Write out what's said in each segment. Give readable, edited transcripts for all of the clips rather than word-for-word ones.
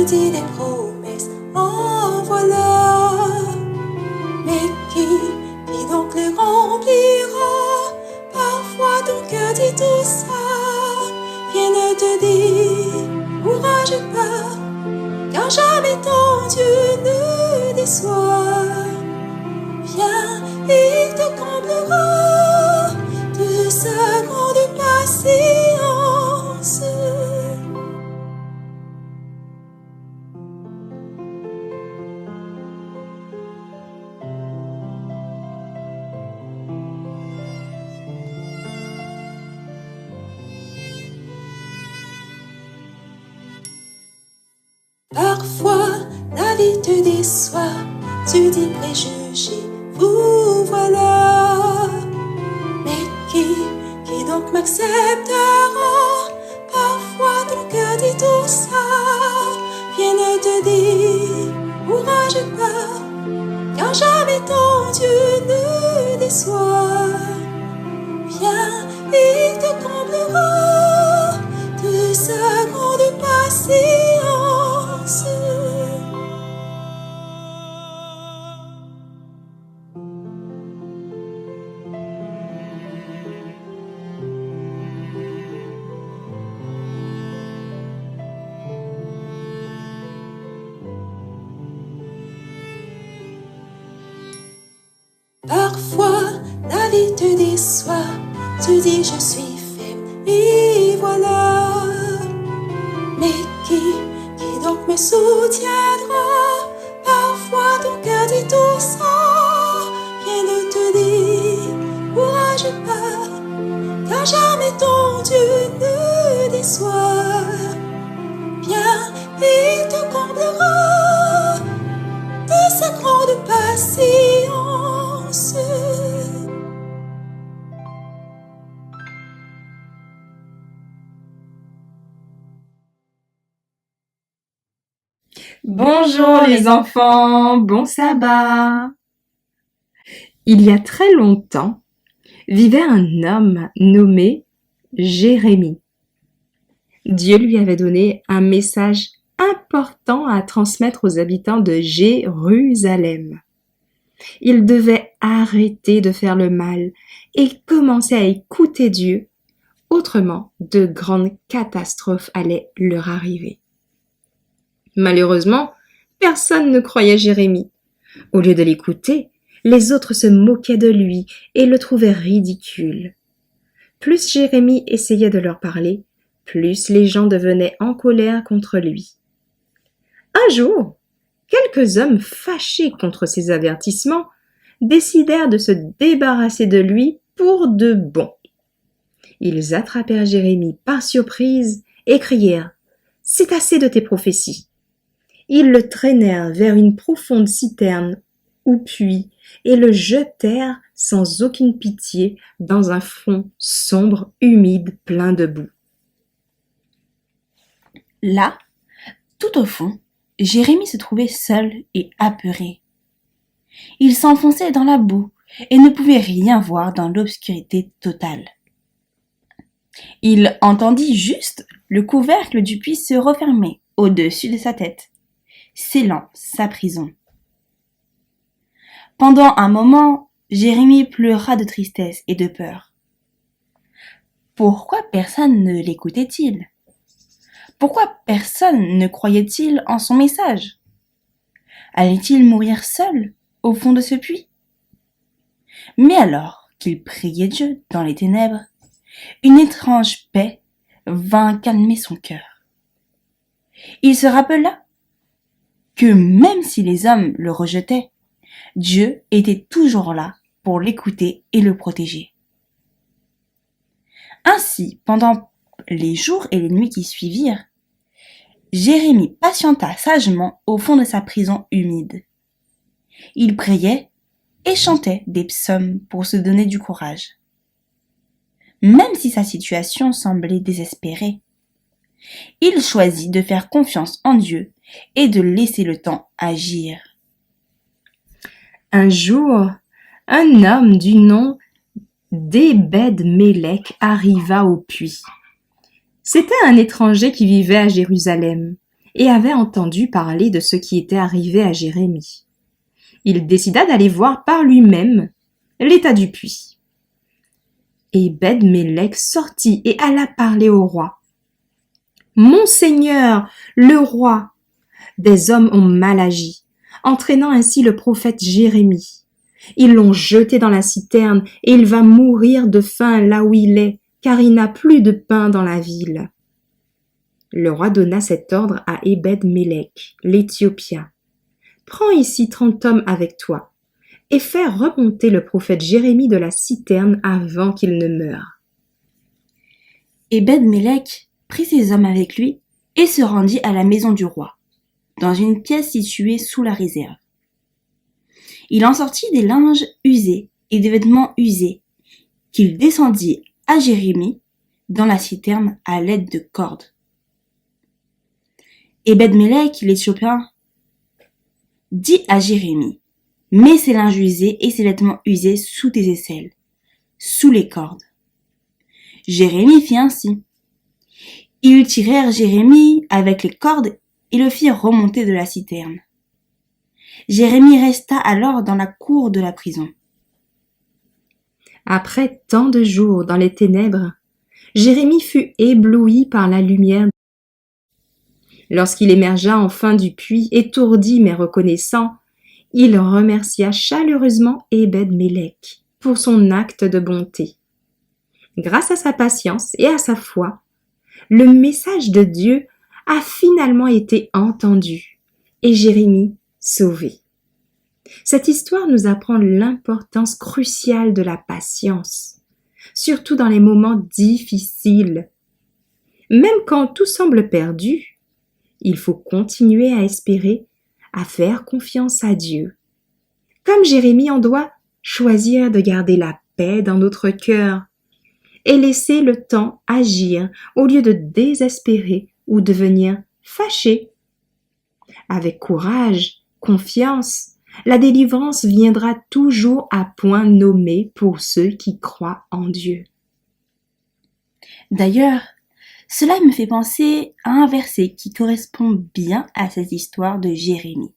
tu dis des promesses, en voilà. Mais qui donc les remplira? Parfois ton cœur dit tout ça. Viens te dire, courage pas, car jamais ton Dieu ne déçoit. Viens, il te comblera de sa grande patience. Parfois, la vie te déçoit, tu dis préjugé, vous voilà. Mais qui donc m'acceptera? Parfois ton cœur dit tout ça. Viens te dire, courage pas, car jamais ton Dieu ne déçoit. Viens, il te comblera de sa grande patience. Parfois, la vie te déçoit, tu dis je suis faible, et voilà. Mais qui donc me soutiendra? Parfois ton cœur dit tout ça. Viens de te dire, courage pas, car jamais ton Dieu ne déçoit. Viens, il te comblera de sa grande patience. Bonjour les enfants, bon sabbat. Il y a très longtemps, vivait un homme nommé Jérémie. Dieu lui avait donné un message important à transmettre aux habitants de Jérusalem. Il devait arrêter de faire le mal et commencer à écouter Dieu, autrement de grandes catastrophes allaient leur arriver. Malheureusement, personne ne croyait Jérémie. Au lieu de l'écouter, les autres se moquaient de lui et le trouvaient ridicule. Plus Jérémie essayait de leur parler, plus les gens devenaient en colère contre lui. Un jour, quelques hommes fâchés contre ses avertissements décidèrent de se débarrasser de lui pour de bon. Ils attrapèrent Jérémie par surprise et crièrent « C'est assez de tes prophéties !» Ils le traînèrent vers une profonde citerne ou puits et le jetèrent sans aucune pitié dans un fond sombre, humide, plein de boue. Là, tout au fond, Jérémie se trouvait seul et apeuré. Il s'enfonçait dans la boue et ne pouvait rien voir dans l'obscurité totale. Il entendit juste le couvercle du puits se refermer au-dessus de sa tête, scellant sa prison. Pendant un moment, Jérémie pleura de tristesse et de peur. Pourquoi personne ne l'écoutait-il? Pourquoi personne ne croyait-il en son message? Allait-il mourir seul au fond de ce puits? Mais alors qu'il priait Dieu dans les ténèbres, une étrange paix vint calmer son cœur. Il se rappela que même si les hommes le rejetaient, Dieu était toujours là pour l'écouter et le protéger. Ainsi, pendant les jours et les nuits qui suivirent, Jérémie patienta sagement au fond de sa prison humide. Il priait et chantait des psaumes pour se donner du courage. Même si sa situation semblait désespérée, il choisit de faire confiance en Dieu et de laisser le temps agir. Un jour, un homme du nom d'Ébed-Mélec arriva au puits. C'était un étranger qui vivait à Jérusalem et avait entendu parler de ce qui était arrivé à Jérémie. Il décida d'aller voir par lui-même l'état du puits. Ebed-Mélec sortit et alla parler au roi. « Mon seigneur, le roi, des hommes ont mal agi, entraînant ainsi le prophète Jérémie. Ils l'ont jeté dans la citerne et il va mourir de faim là où il est, car il n'a plus de pain dans la ville. » Le roi donna cet ordre à Ebed-Mélec, l'Éthiopien. « Prends ici 30 hommes avec toi, et fais remonter le prophète Jérémie de la citerne avant qu'il ne meure. » Ebed-Mélec prit ses hommes avec lui et se rendit à la maison du roi, dans une pièce située sous la réserve. Il en sortit des linges usés et des vêtements usés, qu'il descendit à Jérémie dans la citerne à l'aide de cordes. Ebed-Mélec, l'Éthiopien, dit à Jérémie, « Mets ses linges usés et ses vêtements usés sous tes aisselles, sous les cordes. » Jérémie fit ainsi. Ils tirèrent Jérémie avec les cordes et le firent remonter de la citerne. Jérémie resta alors dans la cour de la prison. Après tant de jours dans les ténèbres, Jérémie fut ébloui par la lumière. Lorsqu'il émergea enfin du puits, étourdi mais reconnaissant, il remercia chaleureusement Ebed-Mélec pour son acte de bonté. Grâce à sa patience et à sa foi, le message de Dieu a finalement été entendu et Jérémie sauvé. Cette histoire nous apprend l'importance cruciale de la patience, surtout dans les moments difficiles. Même quand tout semble perdu, il faut continuer à espérer, à faire confiance à Dieu. Comme Jérémie, on doit choisir de garder la paix dans notre cœur et laisser le temps agir au lieu de désespérer ou devenir fâché. Avec courage, confiance, la délivrance viendra toujours à point nommé pour ceux qui croient en Dieu. D'ailleurs, cela me fait penser à un verset qui correspond bien à cette histoire de Jérémie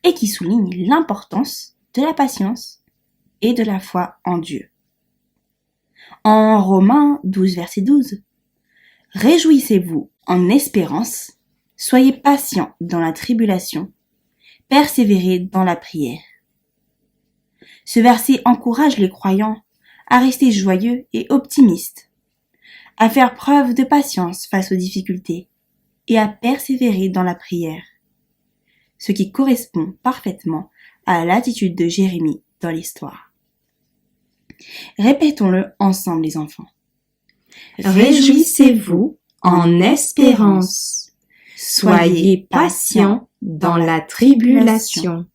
et qui souligne l'importance de la patience et de la foi en Dieu. En Romains 12, verset 12, « Réjouissez-vous en espérance, soyez patients dans la tribulation, persévérez dans la prière. » Ce verset encourage les croyants à rester joyeux et optimistes, à faire preuve de patience face aux difficultés et à persévérer dans la prière, ce qui correspond parfaitement à l'attitude de Jérémie dans l'histoire. Répétons-le ensemble les enfants. Réjouissez-vous en espérance. Soyez patients dans la tribulation.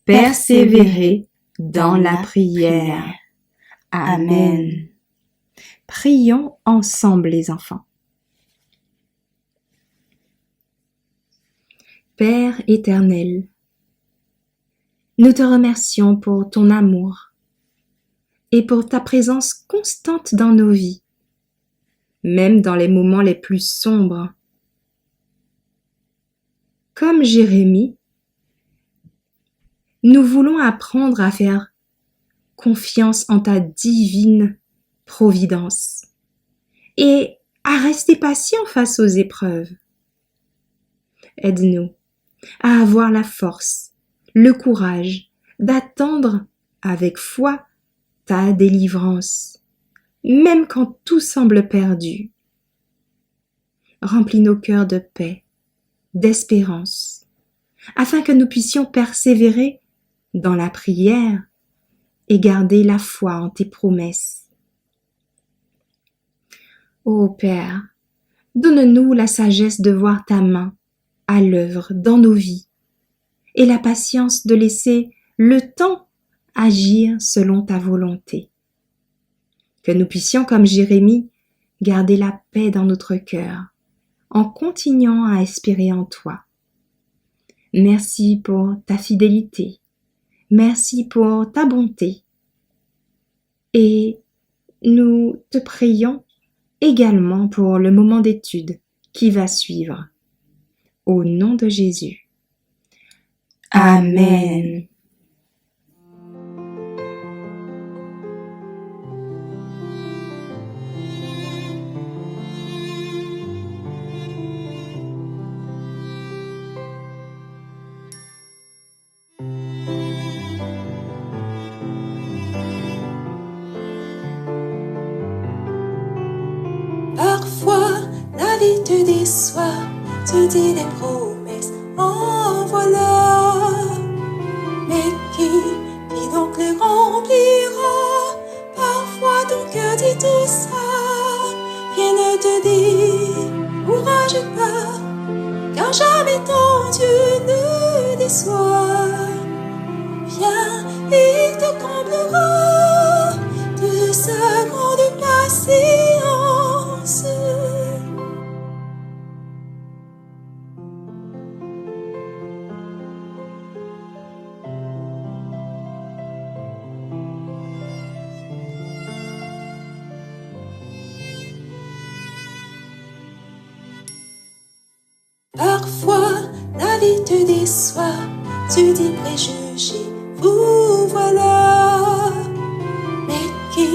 Persévérez dans la prière. Amen. Prions ensemble les enfants. Père éternel, nous te remercions pour ton amour et pour ta présence constante dans nos vies, même dans les moments les plus sombres. Comme Jérémie, nous voulons apprendre à faire confiance en ta divine providence et à rester patient face aux épreuves. Aide-nous à avoir la force, le courage d'attendre avec foi ta délivrance, même quand tout semble perdu. Remplis nos cœurs de paix, d'espérance, afin que nous puissions persévérer dans la prière et garder la foi en tes promesses. Ô Père, donne-nous la sagesse de voir ta main à l'œuvre dans nos vies et la patience de laisser le temps agir selon ta volonté. Que nous puissions, comme Jérémie, garder la paix dans notre cœur en continuant à espérer en toi. Merci pour ta fidélité. Merci pour ta bonté. Et nous te prions également pour le moment d'étude qui va suivre. Au nom de Jésus. Amen. Parfois, la vie te déçoit, tu dis des promesses, en voilà. Mais qui donc les remplira? Parfois ton cœur dit tout ça. Rien ne te dit, courage pas, car jamais ton Dieu ne déçoit. Viens, il te comblera de sa grande patience. Parfois, la vie te déçoit, tu dis préjugé, vous voilà. Mais qui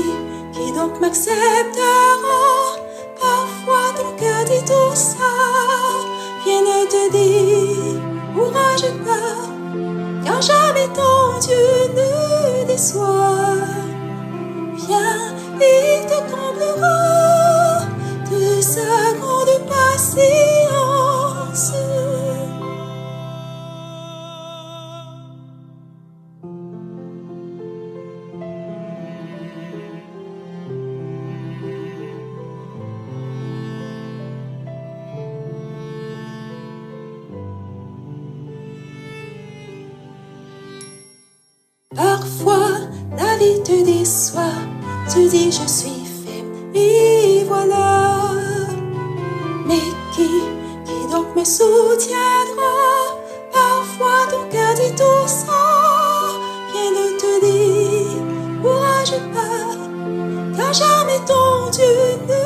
donc m'acceptera? Parfois ton cœur dit tout ça. Rien ne te dit, courage pas, car jamais ton Dieu ne déçoit. Viens, il te comblera de sa grande patience. Parfois, la vie te déçoit, tu dis je suis faible, et voilà. Mais qui donc me soutiendra? Parfois ton cœur dit tout ça. Rien ne te dit, courage pas, car jamais ton Dieu ne